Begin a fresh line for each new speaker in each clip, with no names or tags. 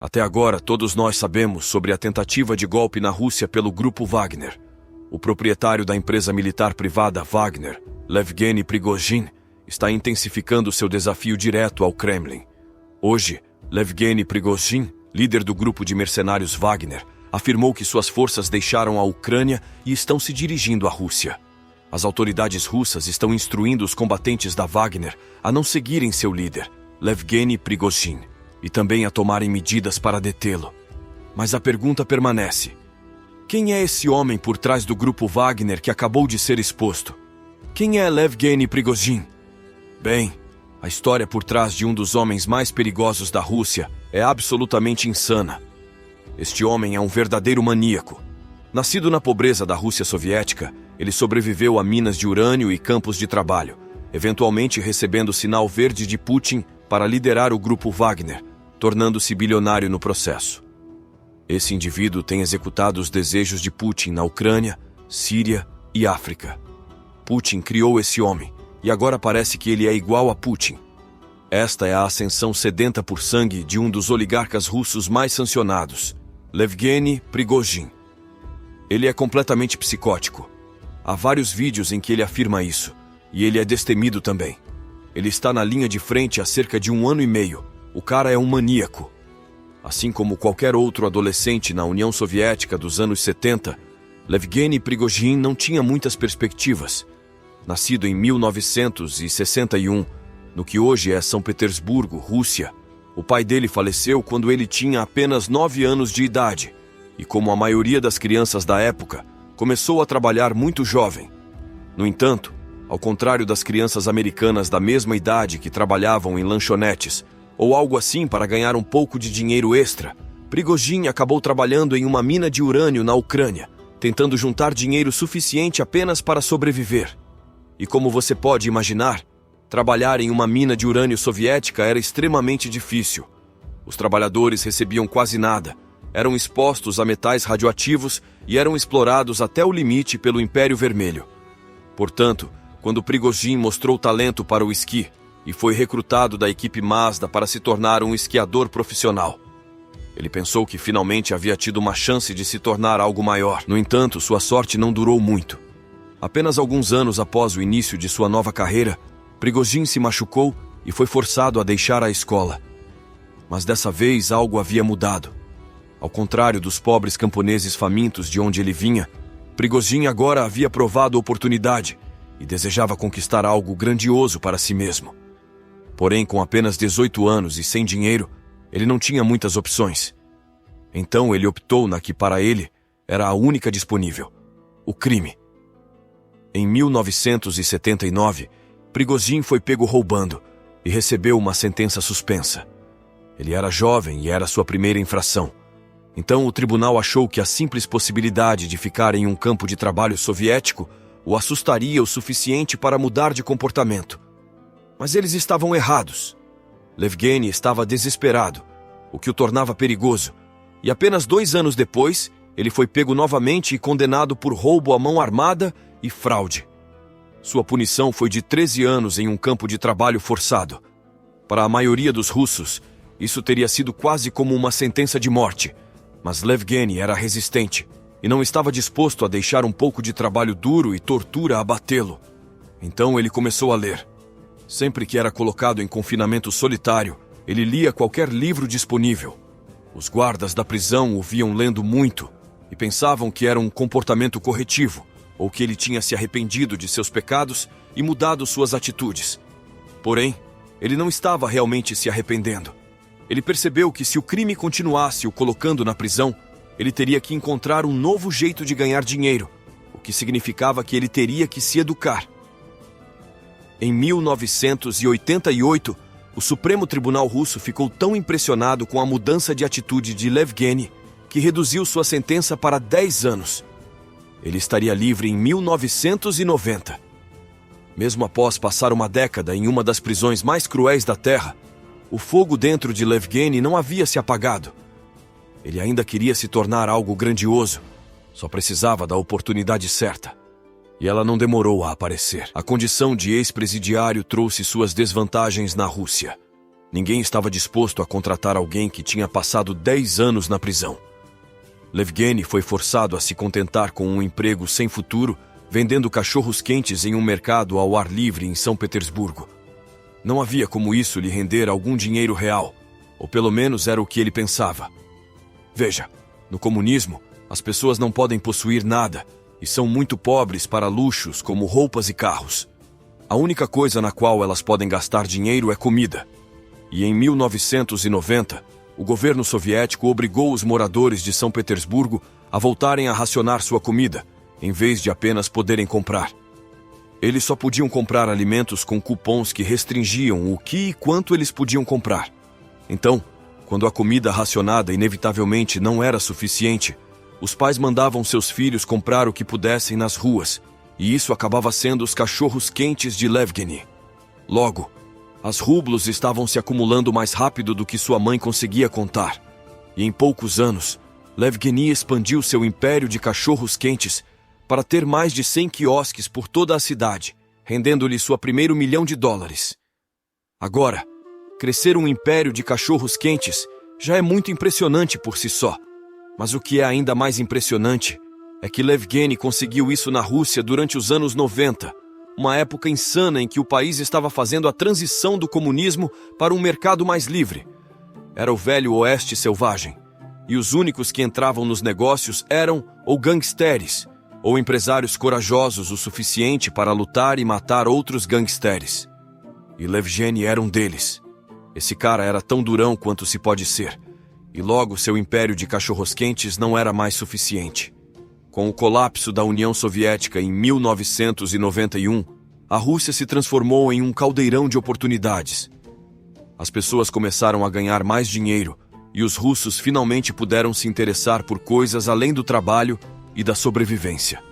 Até agora, todos nós sabemos sobre a tentativa de golpe na Rússia pelo Grupo Wagner. O proprietário da empresa militar privada Wagner, Yevgeny Prigozhin, está intensificando seu desafio direto ao Kremlin. Hoje, Yevgeny Prigozhin, líder do grupo de mercenários Wagner, afirmou que suas forças deixaram a Ucrânia e estão se dirigindo à Rússia. As autoridades russas estão instruindo os combatentes da Wagner a não seguirem seu líder, Yevgeny Prigozhin, e também a tomarem medidas para detê-lo. Mas a pergunta permanece: quem é esse homem por trás do grupo Wagner que acabou de ser exposto? Quem é Yevgeny Prigozhin? Bem, a história por trás de um dos homens mais perigosos da Rússia é absolutamente insana. Este homem é um verdadeiro maníaco. Nascido na pobreza da Rússia soviética, ele sobreviveu a minas de urânio e campos de trabalho, eventualmente recebendo o sinal verde de Putin para liderar o grupo Wagner, tornando-se bilionário no processo. Esse indivíduo tem executado os desejos de Putin na Ucrânia, Síria e África. Putin criou esse homem, e agora parece que ele é igual a Putin. Esta é a ascensão sedenta por sangue de um dos oligarcas russos mais sancionados, Yevgeny Prigozhin. Ele é completamente psicótico. Há vários vídeos em que ele afirma isso, e ele é destemido também. Ele está na linha de frente há cerca de 1 ano e meio. O cara é um maníaco. Assim como qualquer outro adolescente na União Soviética dos anos 70, Yevgeny Prigozhin não tinha muitas perspectivas. Nascido em 1961, no que hoje é São Petersburgo, Rússia, o pai dele faleceu quando ele tinha apenas 9 anos de idade, e como a maioria das crianças da época, começou a trabalhar muito jovem. No entanto, ao contrário das crianças americanas da mesma idade que trabalhavam em lanchonetes, ou algo assim para ganhar um pouco de dinheiro extra, Prigozhin acabou trabalhando em uma mina de urânio na Ucrânia, tentando juntar dinheiro suficiente apenas para sobreviver. E como você pode imaginar, trabalhar em uma mina de urânio soviética era extremamente difícil. Os trabalhadores recebiam quase nada, eram expostos a metais radioativos e eram explorados até o limite pelo Império Vermelho. Portanto, quando Prigozhin mostrou talento para o esqui e foi recrutado da equipe Mazda para se tornar um esquiador profissional, ele pensou que finalmente havia tido uma chance de se tornar algo maior. No entanto, sua sorte não durou muito. Apenas alguns anos após o início de sua nova carreira, Prigozhin se machucou e foi forçado a deixar a escola. Mas dessa vez algo havia mudado. Ao contrário dos pobres camponeses famintos de onde ele vinha, Prigozhin agora havia provado a oportunidade e desejava conquistar algo grandioso para si mesmo. Porém, com apenas 18 anos e sem dinheiro, ele não tinha muitas opções. Então ele optou na que para ele era a única disponível: o crime. Em 1979, Prigozhin foi pego roubando e recebeu uma sentença suspensa. Ele era jovem e era sua primeira infração. Então o tribunal achou que a simples possibilidade de ficar em um campo de trabalho soviético o assustaria o suficiente para mudar de comportamento. Mas eles estavam errados. Yevgeny estava desesperado, o que o tornava perigoso, e apenas 2 anos depois, ele foi pego novamente e condenado por roubo à mão armada e fraude. Sua punição foi de 13 anos em um campo de trabalho forçado. Para a maioria dos russos, isso teria sido quase como uma sentença de morte, mas Yevgeny era resistente e não estava disposto a deixar um pouco de trabalho duro e tortura abatê-lo. Então ele começou a ler. Sempre que era colocado em confinamento solitário, ele lia qualquer livro disponível. Os guardas da prisão o viam lendo muito e pensavam que era um comportamento corretivo, ou que ele tinha se arrependido de seus pecados e mudado suas atitudes. Porém, ele não estava realmente se arrependendo. Ele percebeu que se o crime continuasse o colocando na prisão, ele teria que encontrar um novo jeito de ganhar dinheiro, o que significava que ele teria que se educar. Em 1988, o Supremo Tribunal Russo ficou tão impressionado com a mudança de atitude de Yevgeny que reduziu sua sentença para 10 anos. Ele estaria livre em 1990. Mesmo após passar uma década em uma das prisões mais cruéis da Terra, o fogo dentro de Yevgeny não havia se apagado. Ele ainda queria se tornar algo grandioso, só precisava da oportunidade certa. E ela não demorou a aparecer. A condição de ex-presidiário trouxe suas desvantagens na Rússia. Ninguém estava disposto a contratar alguém que tinha passado 10 anos na prisão. Levgeny foi forçado a se contentar com um emprego sem futuro, vendendo cachorros quentes em um mercado ao ar livre em São Petersburgo. Não havia como isso lhe render algum dinheiro real, ou pelo menos era o que ele pensava. Veja, no comunismo, as pessoas não podem possuir nada e são muito pobres para luxos como roupas e carros. A única coisa na qual elas podem gastar dinheiro é comida. E em 1990, o governo soviético obrigou os moradores de São Petersburgo a voltarem a racionar sua comida, em vez de apenas poderem comprar. Eles só podiam comprar alimentos com cupons que restringiam o que e quanto eles podiam comprar. Então, quando a comida racionada inevitavelmente não era suficiente, os pais mandavam seus filhos comprar o que pudessem nas ruas, e isso acabava sendo os cachorros quentes de Levgeny. Logo, as rublos estavam se acumulando mais rápido do que sua mãe conseguia contar. E em poucos anos, Levgeny expandiu seu império de cachorros quentes para ter mais de 100 quiosques por toda a cidade, rendendo-lhe sua primeiro $1 milhão. Agora, crescer um império de cachorros quentes já é muito impressionante por si só. Mas o que é ainda mais impressionante é que Levgeny conseguiu isso na Rússia durante os anos 90, uma época insana em que o país estava fazendo a transição do comunismo para um mercado mais livre. Era o velho oeste selvagem, e os únicos que entravam nos negócios eram ou gangsteres, ou empresários corajosos o suficiente para lutar e matar outros gangsteres. E Levgeny era um deles. Esse cara era tão durão quanto se pode ser, e logo seu império de cachorros-quentes não era mais suficiente. Com o colapso da União Soviética em 1991, a Rússia se transformou em um caldeirão de oportunidades. As pessoas começaram a ganhar mais dinheiro e os russos finalmente puderam se interessar por coisas além do trabalho e da sobrevivência.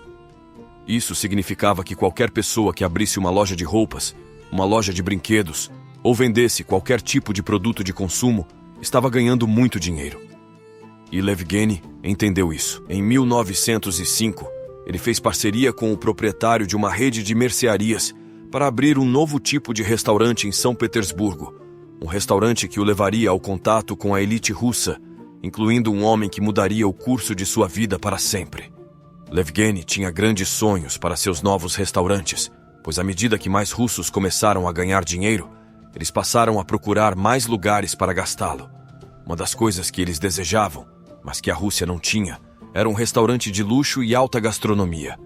Isso significava que qualquer pessoa que abrisse uma loja de roupas, uma loja de brinquedos ou vendesse qualquer tipo de produto de consumo estava ganhando muito dinheiro. E Levgeny entendeu isso. Em 1905, ele fez parceria com o proprietário de uma rede de mercearias para abrir um novo tipo de restaurante em São Petersburgo. Um restaurante que o levaria ao contato com a elite russa, incluindo um homem que mudaria o curso de sua vida para sempre. Levgeny tinha grandes sonhos para seus novos restaurantes, pois à medida que mais russos começaram a ganhar dinheiro, eles passaram a procurar mais lugares para gastá-lo. Uma das coisas que eles desejavam, mas que a Rússia não tinha, era um restaurante de luxo e alta gastronomia.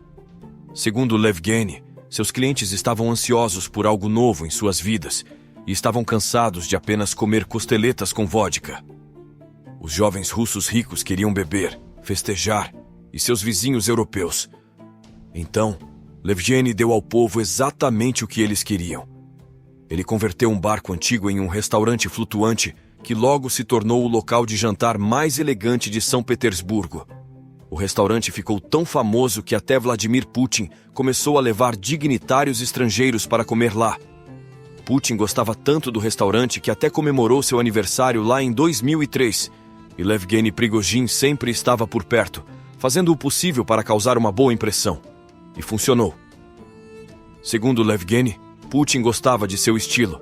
Segundo Levgeny, seus clientes estavam ansiosos por algo novo em suas vidas e estavam cansados de apenas comer costeletas com vodka. Os jovens russos ricos queriam beber, festejar, e seus vizinhos europeus. Então, Levgeny deu ao povo exatamente o que eles queriam. Ele converteu um barco antigo em um restaurante flutuante que logo se tornou o local de jantar mais elegante de São Petersburgo. O restaurante ficou tão famoso que até Vladimir Putin começou a levar dignitários estrangeiros para comer lá. Putin gostava tanto do restaurante que até comemorou seu aniversário lá em 2003, e Levgeny Prigozhin sempre estava por perto, fazendo o possível para causar uma boa impressão. E funcionou. Segundo Levgeny, Putin gostava de seu estilo.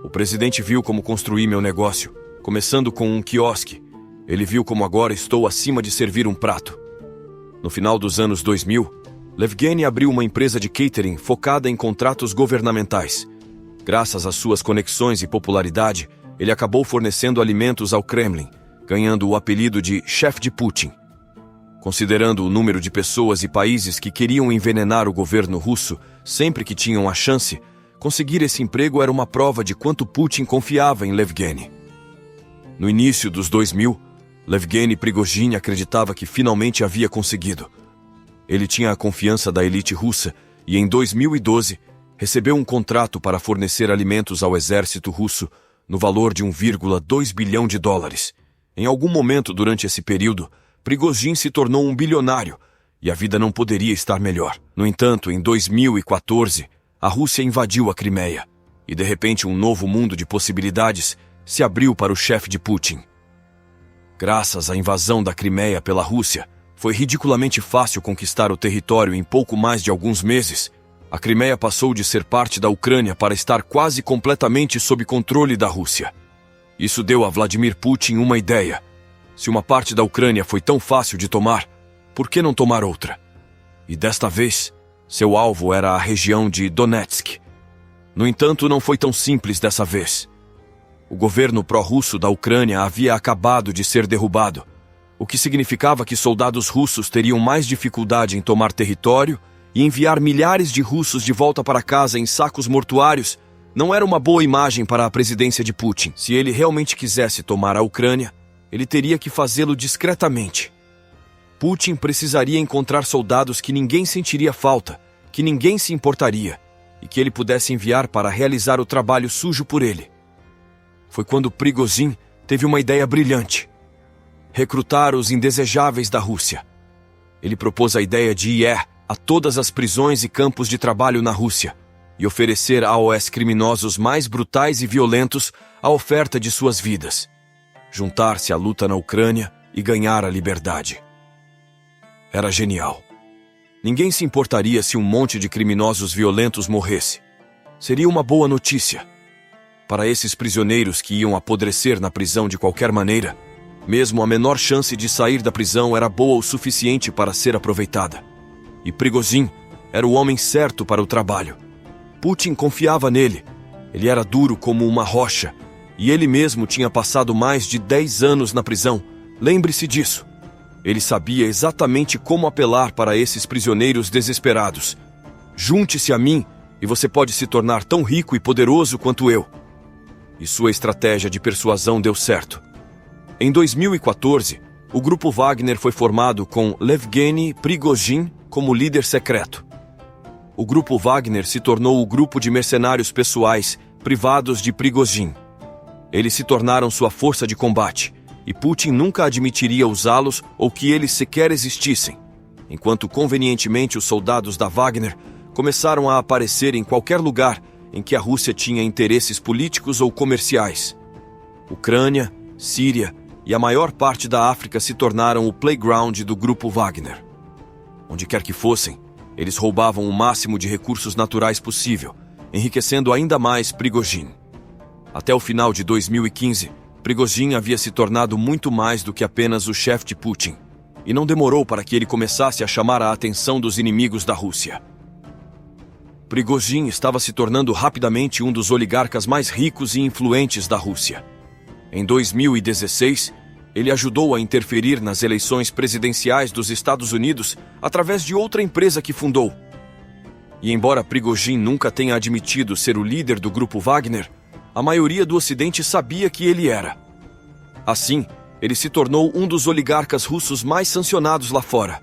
O presidente viu como construí meu negócio, começando com um quiosque. Ele viu como agora estou acima de servir um prato. No final dos anos 2000, Levgeny abriu uma empresa de catering focada em contratos governamentais. Graças às suas conexões e popularidade, ele acabou fornecendo alimentos ao Kremlin, ganhando o apelido de chefe de Putin. Considerando o número de pessoas e países que queriam envenenar o governo russo sempre que tinham a chance, conseguir esse emprego era uma prova de quanto Putin confiava em Levgeny. No início dos 2000, Levgeny Prigozhin acreditava que finalmente havia conseguido. Ele tinha a confiança da elite russa e, em 2012, recebeu um contrato para fornecer alimentos ao exército russo no valor de $1,2 bilhão. Em algum momento durante esse período, Prigozhin se tornou um bilionário e a vida não poderia estar melhor. No entanto, em 2014, a Rússia invadiu a Crimeia e, de repente, um novo mundo de possibilidades se abriu para o chefe de Putin. Graças à invasão da Crimeia pela Rússia, foi ridiculamente fácil conquistar o território em pouco mais de alguns meses, A Crimeia passou de ser parte da Ucrânia para estar quase completamente sob controle da Rússia. Isso deu a Vladimir Putin uma ideia. Se uma parte da Ucrânia foi tão fácil de tomar, por que não tomar outra? E desta vez, seu alvo era a região de Donetsk. No entanto, não foi tão simples dessa vez. O governo pró-russo da Ucrânia havia acabado de ser derrubado, o que significava que soldados russos teriam mais dificuldade em tomar território e enviar milhares de russos de volta para casa em sacos mortuários não era uma boa imagem para a presidência de Putin. Se ele realmente quisesse tomar a Ucrânia, ele teria que fazê-lo discretamente. Putin precisaria encontrar soldados que ninguém sentiria falta, que ninguém se importaria, e que ele pudesse enviar para realizar o trabalho sujo por ele. Foi quando Prigozhin teve uma ideia brilhante: recrutar os indesejáveis da Rússia. Ele propôs a ideia de ir a todas as prisões e campos de trabalho na Rússia e oferecer aos criminosos mais brutais e violentos a oferta de suas vidas, juntar-se à luta na Ucrânia e ganhar a liberdade. Era genial. Ninguém se importaria se um monte de criminosos violentos morresse. Seria uma boa notícia. Para esses prisioneiros que iam apodrecer na prisão de qualquer maneira, mesmo a menor chance de sair da prisão era boa o suficiente para ser aproveitada. E Prigozhin era o homem certo para o trabalho. Putin confiava nele. Ele era duro como uma rocha, e ele mesmo tinha passado mais de 10 anos na prisão. Lembre-se disso. Ele sabia exatamente como apelar para esses prisioneiros desesperados. Junte-se a mim e você pode se tornar tão rico e poderoso quanto eu. E sua estratégia de persuasão deu certo. Em 2014, o Grupo Wagner foi formado com Yevgeny Prigozhin como líder secreto. O Grupo Wagner se tornou o grupo de mercenários pessoais privados de Prigozhin. Eles se tornaram sua força de combate, e Putin nunca admitiria usá-los ou que eles sequer existissem, enquanto convenientemente os soldados da Wagner começaram a aparecer em qualquer lugar em que a Rússia tinha interesses políticos ou comerciais. Ucrânia, Síria e a maior parte da África se tornaram o playground do Grupo Wagner. Onde quer que fossem, eles roubavam o máximo de recursos naturais possível, enriquecendo ainda mais Prigozhin. Até o final de 2015, Prigozhin havia se tornado muito mais do que apenas o chefe de Putin, e não demorou para que ele começasse a chamar a atenção dos inimigos da Rússia. Prigozhin estava se tornando rapidamente um dos oligarcas mais ricos e influentes da Rússia. Em 2016, ele ajudou a interferir nas eleições presidenciais dos Estados Unidos através de outra empresa que fundou. E embora Prigozhin nunca tenha admitido ser o líder do Grupo Wagner, a maioria do Ocidente sabia que ele era. Assim, ele se tornou um dos oligarcas russos mais sancionados lá fora.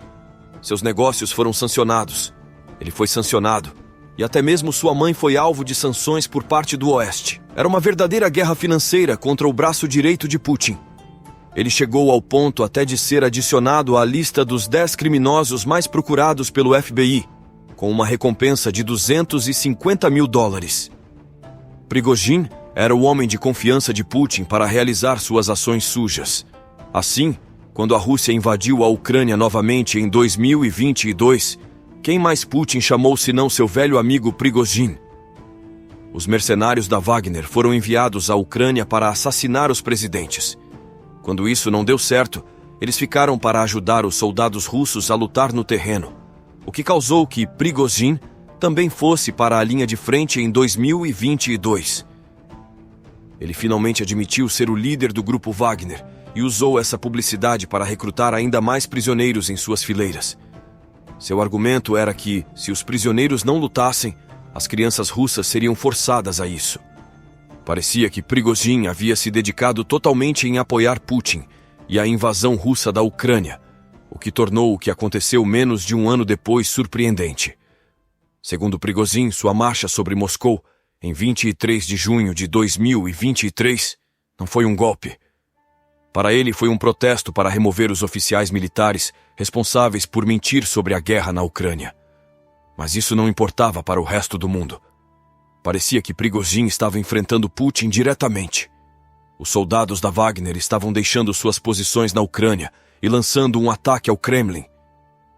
Seus negócios foram sancionados. Ele foi sancionado. E até mesmo sua mãe foi alvo de sanções por parte do Oeste. Era uma verdadeira guerra financeira contra o braço direito de Putin. Ele chegou ao ponto até de ser adicionado à lista dos 10 criminosos mais procurados pelo FBI, com uma recompensa de $250 mil. Prigozhin era o homem de confiança de Putin para realizar suas ações sujas. Assim, quando a Rússia invadiu a Ucrânia novamente em 2022, quem mais Putin chamou senão seu velho amigo Prigozhin? Os mercenários da Wagner foram enviados à Ucrânia para assassinar os presidentes. Quando isso não deu certo, eles ficaram para ajudar os soldados russos a lutar no terreno, o que causou que Prigozhin também fosse para a linha de frente em 2022. Ele finalmente admitiu ser o líder do Grupo Wagner e usou essa publicidade para recrutar ainda mais prisioneiros em suas fileiras. Seu argumento era que, se os prisioneiros não lutassem, as crianças russas seriam forçadas a isso. Parecia que Prigozhin havia se dedicado totalmente em apoiar Putin e a invasão russa da Ucrânia, o que tornou o que aconteceu menos de um ano depois surpreendente. Segundo Prigozhin, sua marcha sobre Moscou, em 23 de junho de 2023, não foi um golpe. Para ele, foi um protesto para remover os oficiais militares responsáveis por mentir sobre a guerra na Ucrânia. Mas isso não importava para o resto do mundo. Parecia que Prigozhin estava enfrentando Putin diretamente. Os soldados da Wagner estavam deixando suas posições na Ucrânia e lançando um ataque ao Kremlin.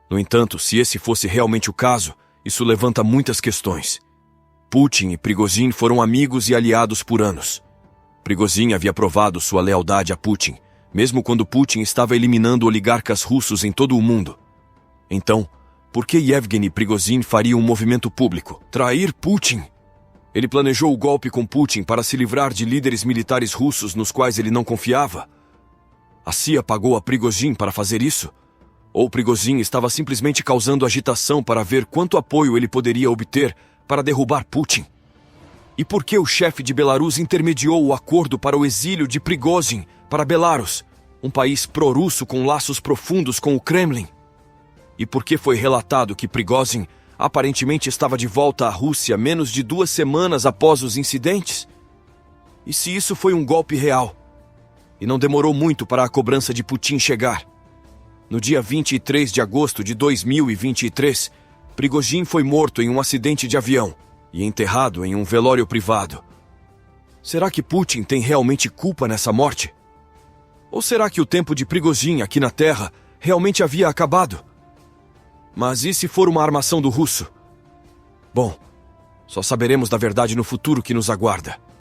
No entanto, se esse fosse realmente o caso, Isso levanta muitas questões. Putin e Prigozhin foram amigos e aliados por anos. Prigozhin havia provado sua lealdade a Putin, mesmo quando Putin estava eliminando oligarcas russos em todo o mundo. Então, por que Yevgeny Prigozhin faria um movimento público? Trair Putin? Ele planejou o golpe com Putin para se livrar de líderes militares russos nos quais ele não confiava? A CIA pagou a Prigozhin para fazer isso? Ou Prigozhin estava simplesmente causando agitação para ver quanto apoio ele poderia obter para derrubar Putin? E por que o chefe de Belarus intermediou o acordo para o exílio de Prigozhin para Belarus, um país pró-russo com laços profundos com o Kremlin? E por que foi relatado que Prigozhin aparentemente estava de volta à Rússia menos de 2 semanas após os incidentes? E se isso foi um golpe real? E não demorou muito para a cobrança de Putin chegar. No dia 23 de agosto de 2023, Prigozhin foi morto em um acidente de avião e enterrado em um velório privado. Será que Putin tem realmente culpa nessa morte? Ou será que o tempo de Prigozhin aqui na Terra realmente havia acabado? Mas e se for uma armação do russo? Bom, só saberemos da verdade no futuro que nos aguarda.